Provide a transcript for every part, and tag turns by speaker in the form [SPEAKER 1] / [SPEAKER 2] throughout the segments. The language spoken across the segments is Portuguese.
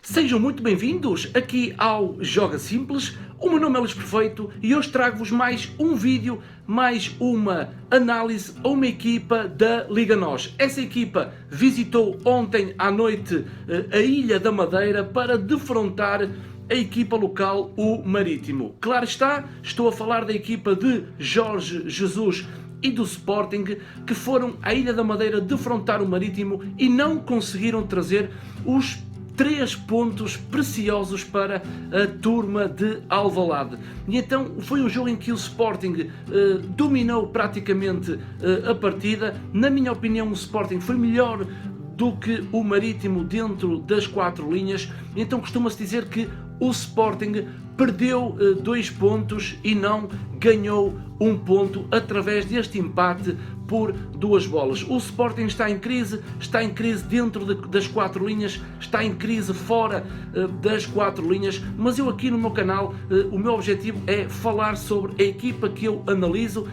[SPEAKER 1] Sejam muito bem-vindos aqui ao Joga Simples. O meu nome é Luís Perfeito e hoje trago-vos mais um vídeo, mais uma análise a uma equipa da Liga NOS. Essa equipa visitou ontem à noite a Ilha da Madeira para defrontar a equipa local, o Marítimo. Claro está, estou a falar da equipa de Jorge Jesus e do Sporting, que foram à Ilha da Madeira defrontar o Marítimo e não conseguiram trazer os 3 pontos preciosos para a turma de Alvalade. E então foi um jogo em que o Sporting dominou praticamente a partida. Na minha opinião, o Sporting foi melhor do que o Marítimo dentro das 4 linhas. Então costuma-se dizer que o Sporting perdeu 2 pontos e não ganhou 1 ponto através deste empate por 2 bolas. O Sporting está em crise dentro das 4 linhas, está em crise fora das 4 linhas, mas eu aqui no meu canal, o meu objetivo é falar sobre a equipa que eu analiso,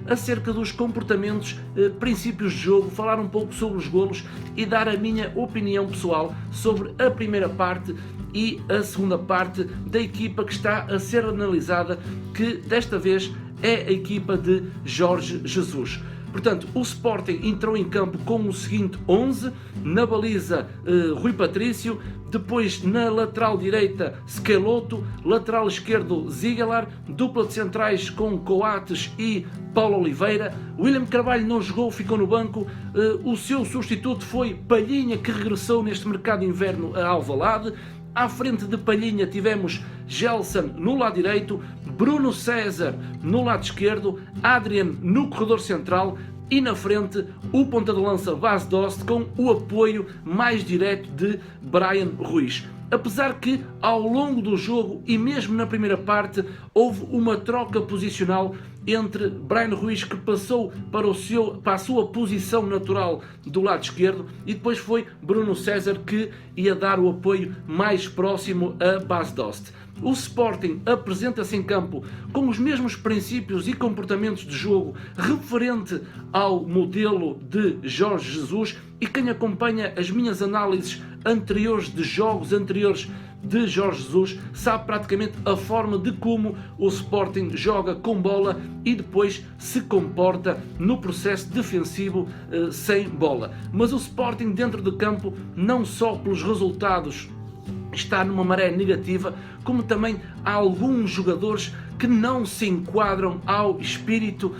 [SPEAKER 1] acerca dos comportamentos, princípios de jogo, falar um pouco sobre os golos e dar a minha opinião pessoal sobre a primeira parte e a segunda parte da equipa que está a ser analisada, que desta vez é a equipa de Jorge Jesus. Portanto, o Sporting entrou em campo com o seguinte 11, na baliza Rui Patrício, depois na lateral direita Schelotto, lateral esquerdo Ziegler, dupla de centrais com Coates e Paulo Oliveira. William Carvalho não jogou, ficou no banco. O seu substituto foi Palhinha, que regressou neste mercado de inverno a Alvalade. À frente de Palhinha tivemos Gelson no lado direito, Bruno César no lado esquerdo, Adrian no corredor central e na frente o ponta de lança Bas Dost com o apoio mais direto de Brian Ruiz. Apesar que ao longo do jogo e mesmo na primeira parte houve uma troca posicional entre Brian Ruiz, que passou para a sua posição natural do lado esquerdo, e depois foi Bruno César que ia dar o apoio mais próximo a Bas Dost. O Sporting apresenta-se em campo com os mesmos princípios e comportamentos de jogo referente ao modelo de Jorge Jesus, e quem acompanha as minhas análises anteriores de jogos anteriores de Jorge Jesus sabe praticamente a forma de como o Sporting joga com bola e depois se comporta no processo defensivo sem bola. Mas o Sporting dentro de campo, não só pelos resultados, está numa maré negativa, como também há alguns jogadores que não se enquadram ao espírito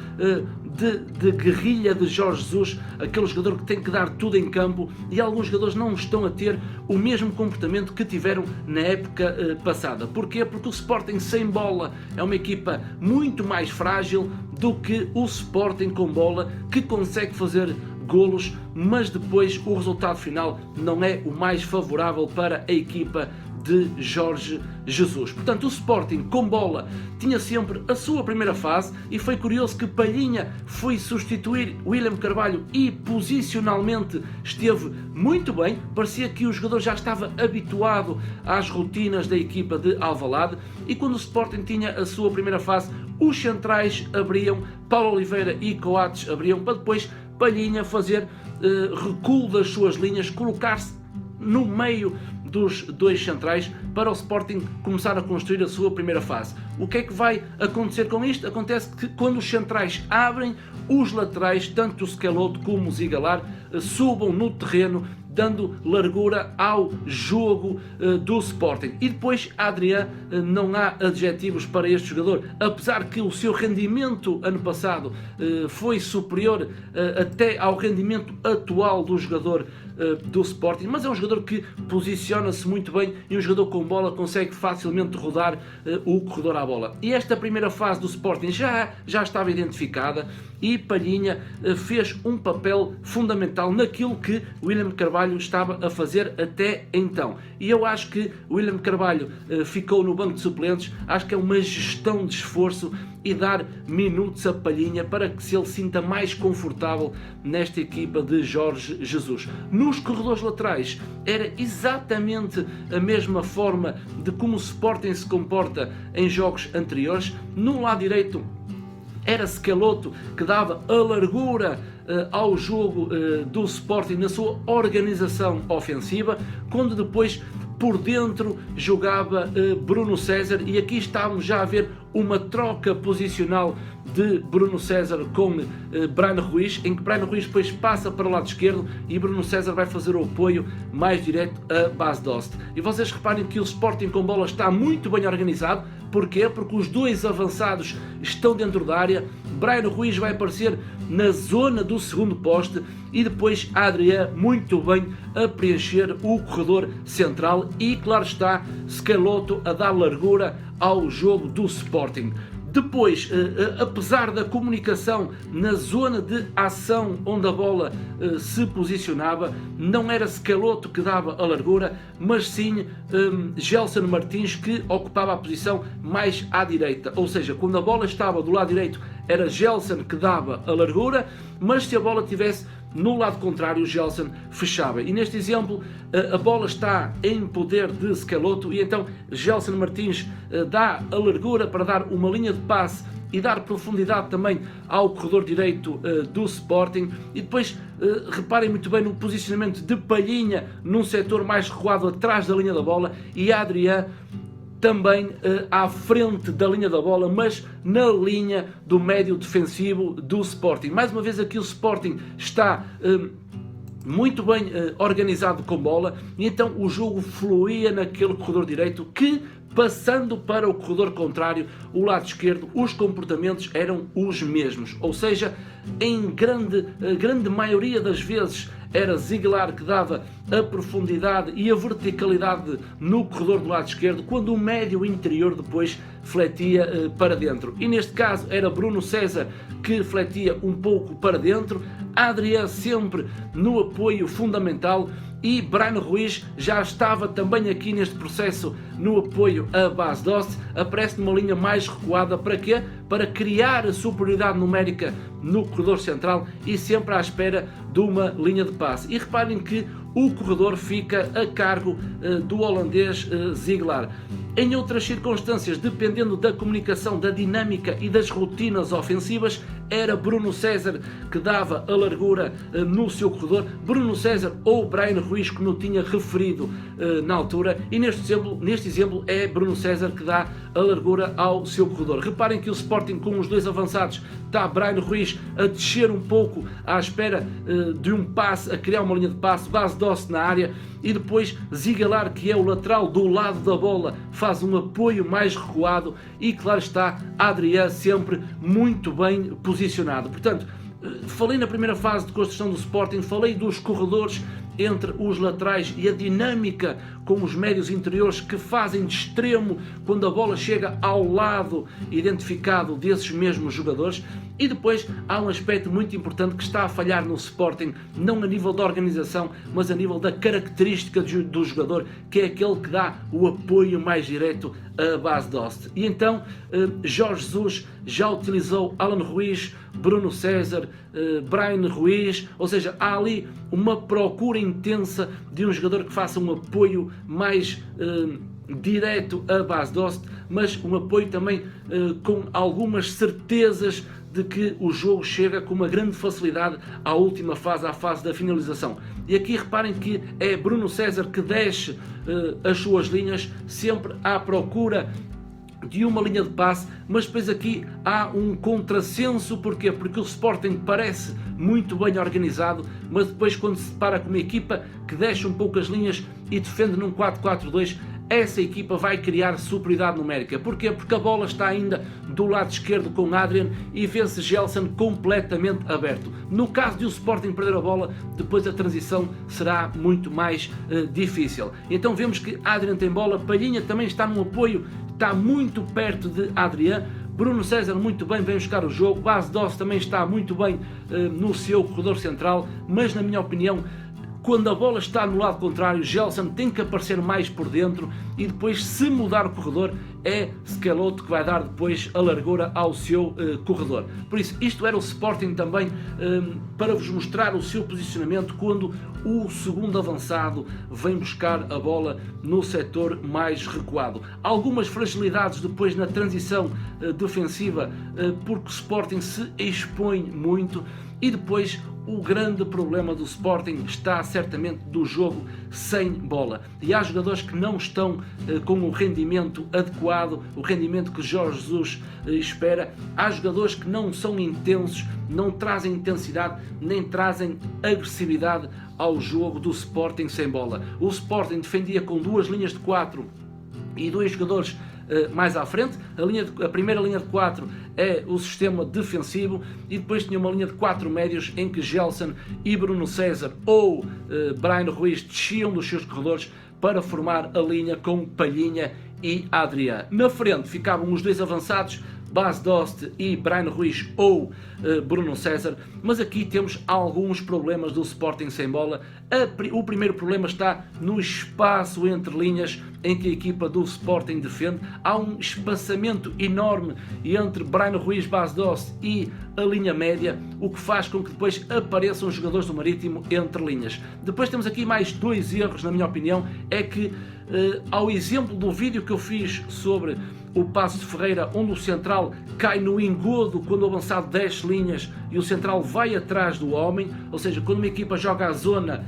[SPEAKER 1] de guerrilha de Jorge Jesus, aquele jogador que tem que dar tudo em campo, e alguns jogadores não estão a ter o mesmo comportamento que tiveram na época passada. Porquê? Porque o Sporting sem bola é uma equipa muito mais frágil do que o Sporting com bola, que consegue fazer golos, mas depois o resultado final não é o mais favorável para a equipa de Jorge Jesus. Portanto, o Sporting com bola tinha sempre a sua primeira fase, e foi curioso que Palhinha foi substituir William Carvalho e posicionalmente esteve muito bem. Parecia que o jogador já estava habituado às rotinas da equipa de Alvalade, e quando o Sporting tinha a sua primeira fase, os centrais abriam, Paulo Oliveira e Coates abriam, para depois Palhinha fazer recuo das suas linhas, colocar-se no meio dos 2 centrais para o Sporting começar a construir a sua primeira fase. O que é que vai acontecer com isto? Acontece que quando os centrais abrem, os laterais, tanto o Schelotto como o Ziegler, subam no terreno, dando largura ao jogo do Sporting. E depois, Adrian, não há adjetivos para este jogador, apesar que o seu rendimento ano passado foi superior até ao rendimento atual do jogador do Sporting, mas é um jogador que posiciona-se muito bem, e um jogador com bola consegue facilmente rodar o corredor à bola. E esta primeira fase do Sporting já estava identificada, e Palhinha fez um papel fundamental naquilo que William Carvalho Carvalho estava a fazer até então. E eu acho que o William Carvalho ficou no banco de suplentes, acho que é uma gestão de esforço e dar minutos a Palhinha para que se ele sinta mais confortável nesta equipa de Jorge Jesus. Nos corredores laterais era exatamente a mesma forma de como o Sporting se comporta em jogos anteriores. No lado direito era Schelotto que dava a largura ao jogo do Sporting na sua organização ofensiva, quando depois por dentro jogava Bruno César, e aqui estávamos já a ver uma troca posicional de Bruno César com Bryan Ruiz, em que Bryan Ruiz depois passa para o lado esquerdo e Bruno César vai fazer o apoio mais direto a Bas Dost. E vocês reparem que o Sporting com bola está muito bem organizado. Porquê? Porque os dois avançados estão dentro da área, Bryan Ruiz vai aparecer na zona do segundo poste e depois Adrián muito bem a preencher o corredor central e, claro está, Schelotto a dar largura ao jogo do Sporting. Depois, apesar da comunicação na zona de ação onde a bola se posicionava, não era Schelotto que dava a largura, mas sim Gelson Martins, que ocupava a posição mais à direita. Ou seja, quando a bola estava do lado direito era Gelson que dava a largura, mas se a bola estivesse no lado contrário, o Gelson fechava. E neste exemplo, a bola está em poder de Schelotto e então Gelson Martins dá a largura para dar uma linha de passe e dar profundidade também ao corredor direito do Sporting. E depois reparem muito bem no posicionamento de Palhinha num setor mais recuado atrás da linha da bola e Adrián também à frente da linha da bola, mas na linha do médio defensivo do Sporting. Mais uma vez aqui o Sporting está muito bem organizado com bola e então o jogo fluía naquele corredor direito que, passando para o corredor contrário, o lado esquerdo, os comportamentos eram os mesmos. Ou seja, em grande maioria das vezes era Ziegler que dava a profundidade e a verticalidade no corredor do lado esquerdo, quando o médio interior depois fletia para dentro. E neste caso era Bruno César que fletia um pouco para dentro, Adrián sempre no apoio fundamental e Bryan Ruiz já estava também aqui neste processo no apoio a Bas Dost, aparece numa linha mais recuada. Para quê? Para criar a superioridade numérica no corredor central e sempre à espera de uma linha de passe. E reparem que o corredor fica a cargo do holandês Ziegler. Em outras circunstâncias, dependendo da comunicação, da dinâmica e das rotinas ofensivas, era Bruno César que dava a largura no seu corredor, Bruno César ou Bryan Ruiz, como eu tinha referido na altura, e neste exemplo é Bruno César que dá a largura ao seu corredor. Reparem que o Sporting com os dois avançados está Bryan Ruiz a descer um pouco à espera de um passe, a criar uma linha de passe, Bas Dost na área, e depois Ziegler, que é o lateral do lado da bola, faz um apoio mais recuado e, claro está, Adrián sempre muito bem posicionado. Portanto, falei na primeira fase de construção do Sporting, falei dos corredores entre os laterais e a dinâmica com os médios interiores que fazem de extremo quando a bola chega ao lado identificado desses mesmos jogadores. E depois há um aspecto muito importante que está a falhar no Sporting, não a nível da organização, mas a nível da característica do jogador, que é aquele que dá o apoio mais direto a Bas Dost. E então Jorge Jesus já utilizou Alan Ruiz, Bruno César, Bryan Ruiz, ou seja, há ali uma procura intensa de um jogador que faça um apoio mais direto a Bas Dost, mas um apoio também com algumas certezas de que o jogo chega com uma grande facilidade à última fase, à fase da finalização. E aqui reparem que é Bruno César que desce as suas linhas, sempre à procura de uma linha de passe, mas depois aqui há um contrassenso. Porquê? Porque o Sporting parece muito bem organizado, mas depois quando se depara com uma equipa que deixa um pouco as linhas e defende num 4-4-2, essa equipa vai criar superioridade numérica. Porquê? Porque a bola está ainda do lado esquerdo com Adrián e vê-se Gelson completamente aberto. No caso de o Sporting perder a bola, depois a transição será muito mais difícil. Então vemos que Adrián tem bola, Palhinha também está num apoio, está muito perto de Adrián, Bruno César muito bem, vem buscar o jogo, Bas Dost também está muito bem no seu corredor central, mas na minha opinião, quando a bola está no lado contrário, Gelson tem que aparecer mais por dentro e depois, se mudar o corredor, é Schelotto que vai dar depois a largura ao seu corredor. Por isso, isto era o Sporting também para vos mostrar o seu posicionamento quando o segundo avançado vem buscar a bola no setor mais recuado. Algumas fragilidades depois na transição defensiva, porque o Sporting se expõe muito. E depois o grande problema do Sporting está certamente do jogo sem bola. E há jogadores que não estão com o rendimento adequado, o rendimento que Jorge Jesus espera. Há jogadores que não são intensos, não trazem intensidade, nem trazem agressividade ao jogo do Sporting sem bola. O Sporting defendia com duas linhas de 4 e dois jogadores mais à frente. A primeira linha de 4 é o sistema defensivo e depois tinha uma linha de 4 médios em que Gelson e Bruno César ou Bryan Ruiz desciam dos seus corredores para formar a linha com Palhinha e Adrián. Na frente ficavam os dois avançados, Bas Dost e Bryan Ruiz ou Bruno César, mas aqui temos alguns problemas do Sporting sem bola. O primeiro problema está no espaço entre linhas em que a equipa do Sporting defende. Há um espaçamento enorme entre Bryan Ruiz, Bas Dost e a linha média, o que faz com que depois apareçam os jogadores do Marítimo entre linhas. Depois temos aqui mais dois erros, na minha opinião, é que ao exemplo do vídeo que eu fiz sobre o Passos de Ferreira, onde o central cai no engodo quando o avançado desce linhas e o central vai atrás do homem, ou seja, quando uma equipa joga a zona,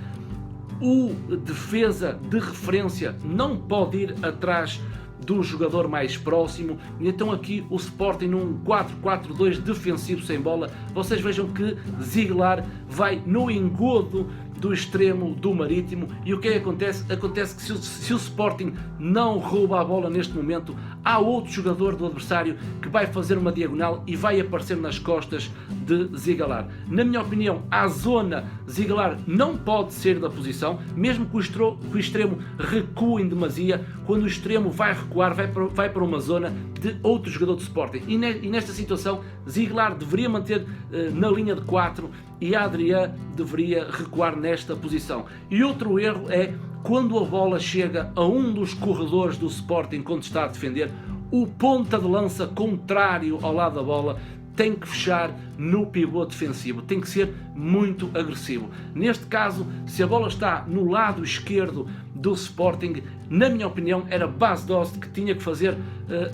[SPEAKER 1] o defesa de referência não pode ir atrás do jogador mais próximo, e então aqui o Sporting num 4-4-2 defensivo sem bola, vocês vejam que Ziegler vai no engodo do extremo do Marítimo. E o que é que acontece? Acontece que se o Sporting não rouba a bola neste momento, há outro jogador do adversário que vai fazer uma diagonal e vai aparecer nas costas de Ziegler. Na minha opinião, a zona Ziegler não pode ser da posição, mesmo que o extremo recue em demasia. Quando o extremo vai recuar, vai para uma zona de outro jogador do Sporting. E nesta situação, Ziegler deveria manter na linha de 4 e Adrián deveria recuar nesta posição. E outro erro é quando a bola chega a um dos corredores do Sporting quando está a defender, o ponta de lança contrário ao lado da bola tem que fechar no pivô defensivo, tem que ser muito agressivo. Neste caso, se a bola está no lado esquerdo do Sporting, na minha opinião, era Bas Dost que tinha que fazer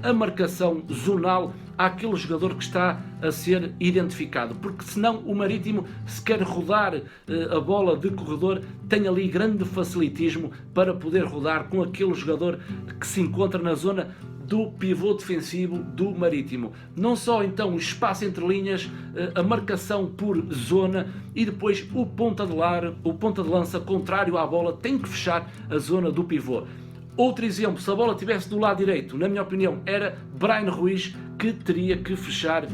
[SPEAKER 1] a marcação zonal àquele jogador que está a ser identificado, porque senão o Marítimo, se quer rodar a bola de corredor, tem ali grande facilitismo para poder rodar com aquele jogador que se encontra na zona do pivô defensivo do Marítimo. Não só então o espaço entre linhas, a marcação por zona e depois o ponta de lança contrário à bola tem que fechar a zona do pivô. Outro exemplo, se a bola estivesse do lado direito, na minha opinião, era Bryan Ruiz que teria que fechar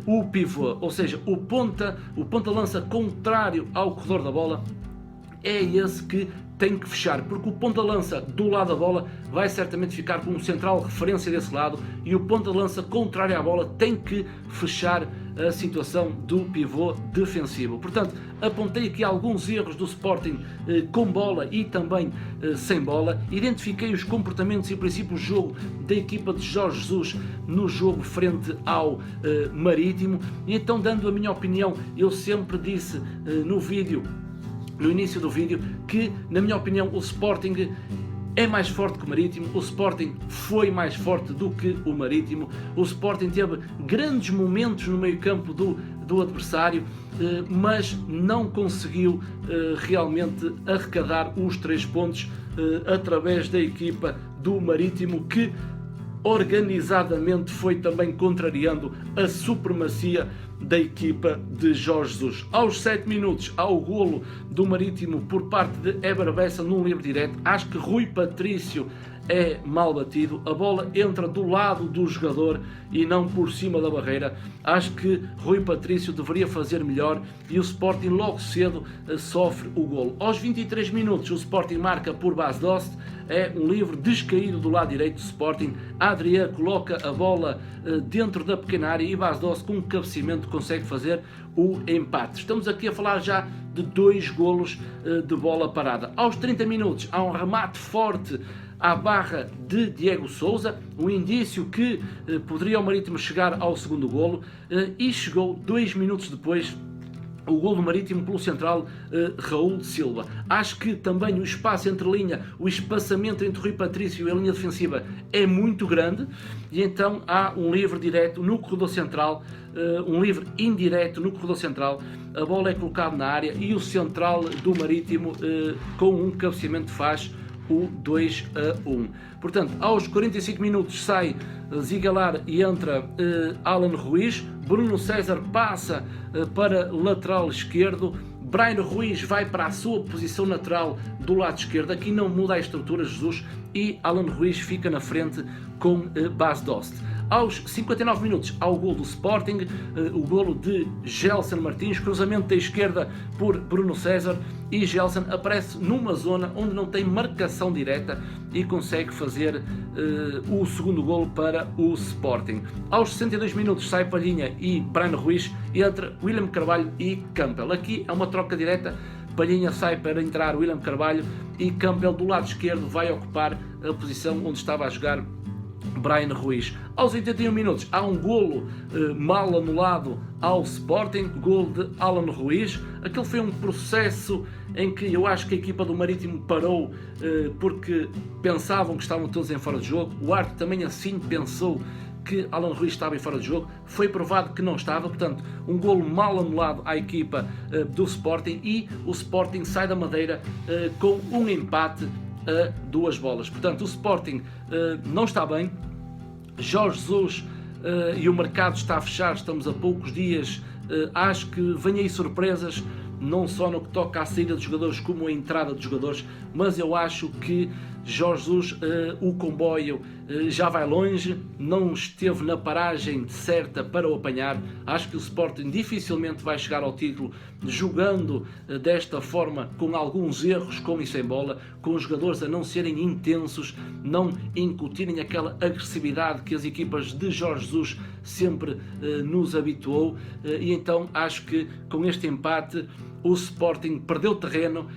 [SPEAKER 1] o pivô, ou seja, o ponta de lança contrário ao corredor da bola é esse que tem que fechar, porque o ponta de lança do lado da bola vai certamente ficar como central referência desse lado e o ponta de lança contrário à bola tem que fechar a situação do pivô defensivo. Portanto, apontei aqui alguns erros do Sporting com bola e também sem bola, identifiquei os comportamentos e princípios de jogo da equipa de Jorge Jesus no jogo frente ao Marítimo, e então, dando a minha opinião, eu sempre disse no início do vídeo, que na minha opinião o Sporting é mais forte que o Marítimo, o Sporting foi mais forte do que o Marítimo, o Sporting teve grandes momentos no meio campo do adversário, mas não conseguiu realmente arrecadar os 3 pontos através da equipa do Marítimo, que organizadamente foi também contrariando a supremacia da equipa de Jorge Jesus. Aos 7 minutos, há o golo do Marítimo por parte de Éber Bessa num livre direto. Acho que Rui Patrício é mal batido, a bola entra do lado do jogador e não por cima da barreira. Acho que Rui Patrício deveria fazer melhor e o Sporting logo cedo sofre o golo. Aos 23 minutos o Sporting marca por Bas Dost, é um livre descaído do lado direito do Sporting. Adrián coloca a bola dentro da pequena área e Bas Dost com um cabeceamento consegue fazer o empate. Estamos aqui a falar já de 2 golos de bola parada. Aos 30 minutos há um remate forte à barra de Diego Sousa, um indício que poderia o Marítimo chegar ao segundo golo, e chegou 2 minutos depois o golo do Marítimo pelo central Raul de Silva. Acho que também o espaço entre linha, o espaçamento entre Rui Patrício e a linha defensiva é muito grande e então há um livre direto no corredor central, um livre indireto no corredor central, a bola é colocada na área e o central do Marítimo com um cabeceamento faz o 2-1. Portanto, aos 45 minutos sai Zigalar e entra Alan Ruiz. Bruno César passa para lateral esquerdo. Bryan Ruiz vai para a sua posição natural do lado esquerdo. Aqui não muda a estrutura, Jesus, e Alan Ruiz fica na frente com Bas Dost. Aos 59 minutos há o golo do Sporting, o golo de Gelson Martins, cruzamento da esquerda por Bruno César, e Gelson aparece numa zona onde não tem marcação direta e consegue fazer o segundo golo para o Sporting. Aos 62 minutos sai Palhinha e Bryan Ruiz, entre William Carvalho e Campbell. Aqui é uma troca direta. Palhinha sai para entrar William Carvalho e Campbell do lado esquerdo vai ocupar a posição onde estava a jogar Bryan Ruiz. Aos 81 minutos há um golo mal anulado ao Sporting, golo de Alan Ruiz. Aquele foi um processo em que eu acho que a equipa do Marítimo parou porque pensavam que estavam todos em fora de jogo. O árbitro também assim pensou que Alan Ruiz estava em fora de jogo, foi provado que não estava, portanto um golo mal anulado à equipa do Sporting e o Sporting sai da Madeira com um empate a 2 bolas. Portanto, o Sporting não está bem. Jorge Jesus e o mercado está a fechar, estamos a poucos dias. Acho que vem aí surpresas, não só no que toca à saída dos jogadores como a entrada dos jogadores, mas eu acho que Jorge Jesus, o comboio já vai longe, não esteve na paragem certa para o apanhar. Acho que o Sporting dificilmente vai chegar ao título jogando desta forma, com alguns erros com e sem bola, com os jogadores a não serem intensos, não incutirem aquela agressividade que as equipas de Jorge Jesus sempre nos habituou, e então acho que com este empate o Sporting perdeu terreno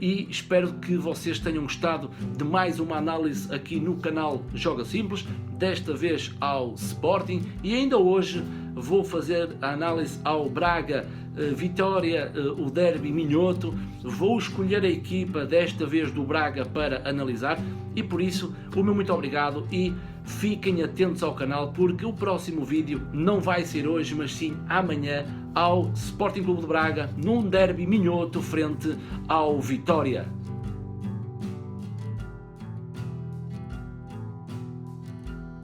[SPEAKER 1] e espero que vocês tenham gostado de mais uma análise aqui no canal Joga Simples, desta vez ao Sporting, e ainda hoje vou fazer a análise ao Braga Vitória, o derby minhoto. Vou escolher a equipa desta vez do Braga para analisar e por isso o meu muito obrigado e fiquem atentos ao canal porque o próximo vídeo não vai ser hoje, mas sim amanhã, ao Sporting Clube de Braga num derby minhoto frente ao Vitória.